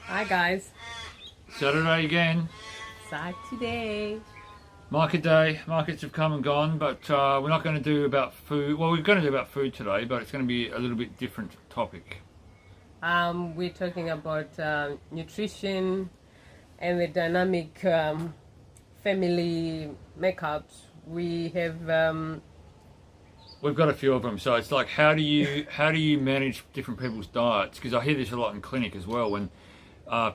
Hi guys. Saturday again. Saturday. Market day. Markets have come and gone, but we're not going to do about food. Well, we're going to do about food today, but it's going to be a little bit different topic. We're talking about nutrition and the dynamic family makeups. We have We've got a few of them, so it's like how do you manage different people's diets? Because I hear this a lot in clinic as well when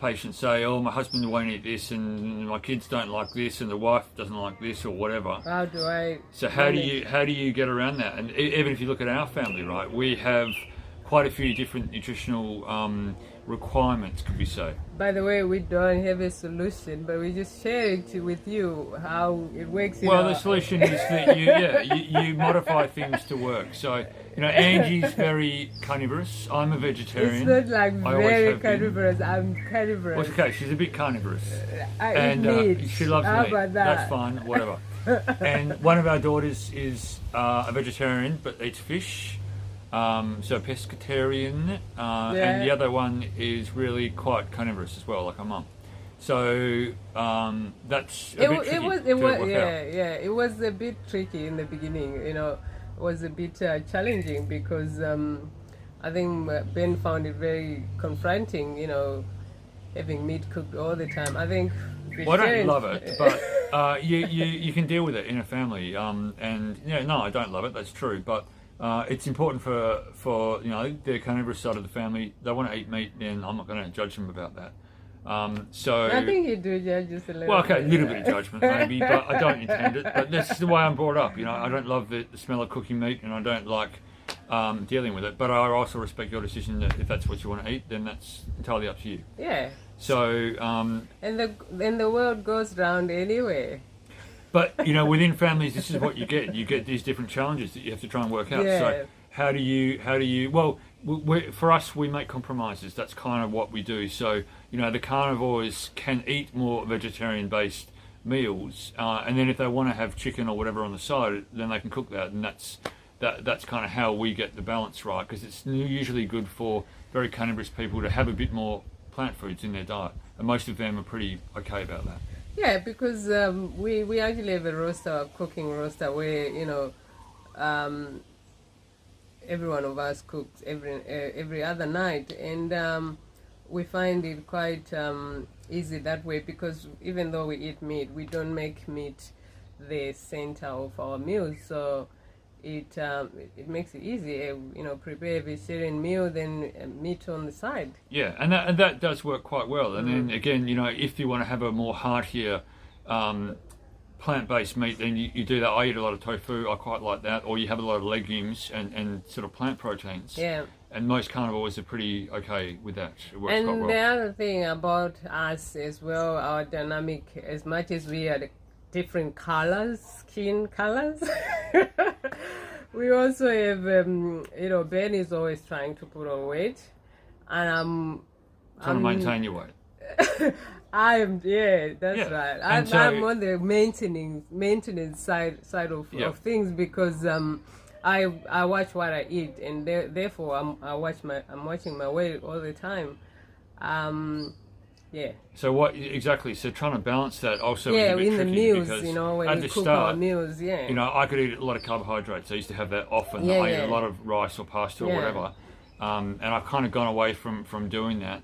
patients say, "Oh, my husband won't eat this, and my kids don't like this, and the wife doesn't like this, or whatever." how do I So how do you get around that? And even if you look at our family, right, we have quite a few different nutritional requirements, could we say? By the way, we don't have a solution, but we just share it with you how it works. Well, the solution is that you modify things to work. So, Angie's very carnivorous. I'm a vegetarian. It's not like I always very have been. carnivorous. I'm carnivorous. Well, it's okay. She's a bit carnivorous. I eat meat. She loves How meat. about that? That's fine, whatever. And one of our daughters is a vegetarian but eats fish. So pescatarian, and the other one is really quite carnivorous as well, like our mum. So that's a bit tricky to work out. It was a bit tricky in the beginning. It was a bit challenging because I think Ben found it very confronting. Having meat cooked all the time. I think. Well, I don't love it, but you can deal with it in a family. No, I don't love it. That's true, but. It's important for the carnivorous side of the family. They want to eat meat, then I'm not going to judge them about that. So I think you do judge just a little. Well, okay, bit. a little bit of judgment maybe, but I don't intend it. But that's the way I'm brought up. I don't love the smell of cooking meat, and I don't like dealing with it. But I also respect your decision that if that's what you want to eat, then that's entirely up to you. Yeah. So and the world goes round anyway. But within families, this is what you get. You get these different challenges that you have to try and work out. Yeah. So how do you? Well, for us, we make compromises. That's kind of what we do. So the carnivores can eat more vegetarian-based meals, and then if they want to have chicken or whatever on the side, then they can cook that, and that's kind of how we get the balance right. Because it's usually good for very carnivorous people to have a bit more plant foods in their diet, and most of them are pretty okay about that. Yeah, because we actually have a cooking roster where every one of us cooks every other night, and we find it quite easy that way because even though we eat meat, we don't make meat the center of our meals, so it makes it easy. Prepare a vegetarian meal, then meat on the side. Yeah, and that does work quite well. And then again, if you want to have a more heartier plant-based meat, then you do that. I eat a lot of tofu. I quite like that. Or you have a lot of legumes and sort of plant proteins. Yeah. And most carnivores are pretty okay with that. It works quite well. And the other thing about us as well, our dynamic, as much as we are different colors, skin colors. We also have, Ben is always trying to put on weight, and I'm trying to maintain your weight. That's right. I'm on the maintenance side of things because I watch what I eat, and therefore I'm watching my weight all the time. Yeah. So what exactly? So trying to balance that also is a bit in the tricky meals, because when at we the cook start, our meals, I could eat a lot of carbohydrates. I used to have that often. I ate a lot of rice or pasta or whatever, and I've kind of gone away from doing that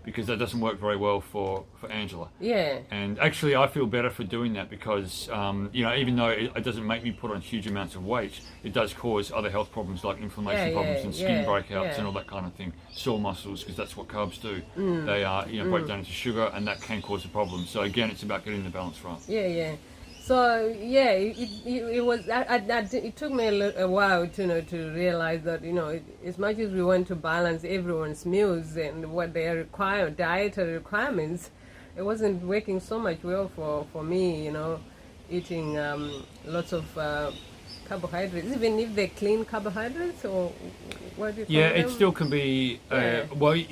because that doesn't work very well for Angela. Yeah. And actually, I feel better for doing that because even though it doesn't make me put on huge amounts of weight, it does cause other health problems like inflammation problems and skin breakouts and all that kind of thing. Sore muscles, because that's what carbs do. They break down into sugar, and that can cause a problem. So again, it's about getting the balance right. Yeah. So it was. It took me a while to realize that as much as we want to balance everyone's meals and what their dietary requirements, it wasn't working so much well for me. Eating lots of carbohydrates, even if they're clean carbohydrates, or what do you call them? It still can be,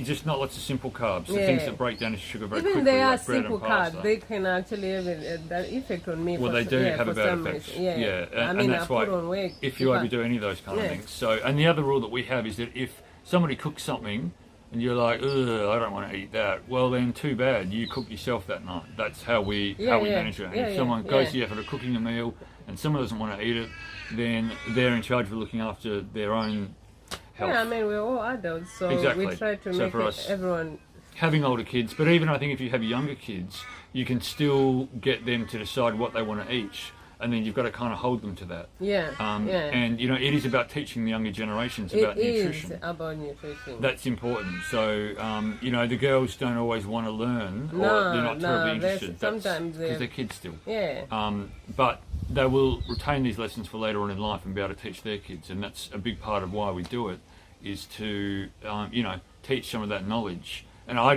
just not lots of simple carbs, the things that break down into sugar very quickly, even they are like bread simple and pasta. carbs, they can actually have that effect on me. Well, they do have a bad effect. And that's why put on weight if you overdo any of those kind of things. So, and the other rule that we have is that if somebody cooks something, and you're like, ugh, I don't want to eat that. Well, then too bad. You cook yourself that night. That's how we manage it. And if someone goes to the effort of cooking a meal and someone doesn't want to eat it, then they're in charge of looking after their own health. Yeah, I mean, we're all adults, so Exactly. we try to So make for us, everyone... Having older kids, but even I think if you have younger kids, you can still get them to decide what they want to eat, and then you've got to kind of hold them to that. Yeah, And you know, it is about teaching the younger generations about nutrition. It is about nutrition. That's important. So you know, the girls don't always want to learn, or they're not terribly interested. Sometimes because they're kids still. Yeah. But they will retain these lessons for later on in life and be able to teach their kids, and that's a big part of why we do it, is to you know, teach some of that knowledge. And I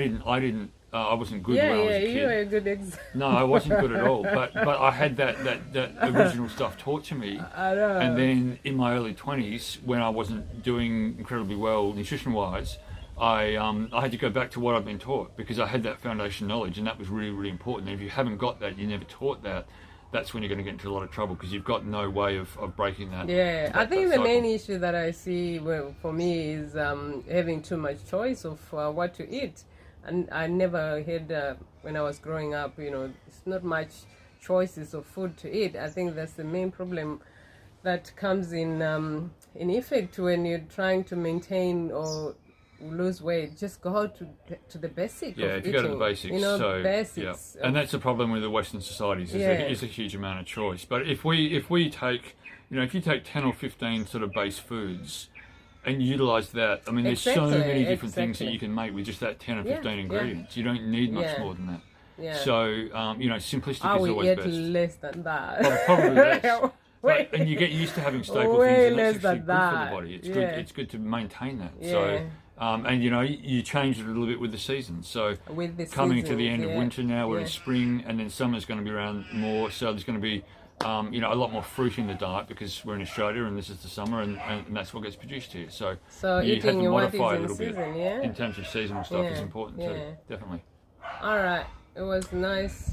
wasn't good when I was a kid. You were a good example. No, I wasn't good at all. But I had that original stuff taught to me. I know. And then in my early 20s, when I wasn't doing incredibly well nutrition-wise, I had to go back to what I'd been taught, because I had that foundation knowledge, and that was really, really important. And if you haven't got that, you never taught that, that's when you're going to get into a lot of trouble, because you've got no way of breaking that. Yeah, I think the main issue that I see for me is having too much choice of what to eat. And I never had, when I was growing up, you know, it's not much choices of food to eat. I think that's the main problem that comes in effect when you're trying to maintain or lose weight. Just go to the basics. Yeah, if you go to the basics, you know, so basics. Yeah. And that's the problem with the Western societies. Is a huge amount of choice. But if we take, you know, if you take 10 or 15 sort of base foods and utilize that, I mean, there's so many different things that you can make with just that 10 or 15 ingredients. You don't need much more than that. Yeah. So you know, simplistic I is always eat best. less than that. Probably less. But, and you get used to having staple things, and that's actually good for the body. It's good. It's good to maintain that. Yeah. So, and you know, you change it a little bit with the seasons. So, coming to the end of winter now, we're in spring, and then summer's going to be around more. So there's going to be, you know, a lot more fruit in the diet, because we're in Australia and this is the summer, and that's what gets produced here. So you have to modify a little bit in terms of seasonal stuff. Is important too, definitely. All right, it was nice.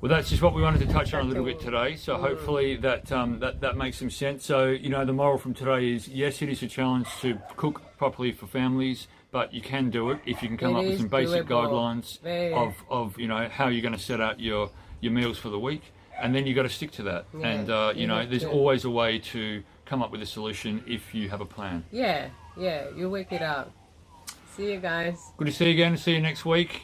Well, that's just what we wanted to touch on a little bit today. So hopefully that makes some sense. So, you know, the moral from today is, yes, it is a challenge to cook properly for families, but you can do it if you can come up with some basic guidelines of you know, how you're going to set out your meals for the week, and then you've got to stick to that. And you know, there's always a way to come up with a solution if you have a plan. Yeah, you work it out. See you guys. Good to see you again. See you next week.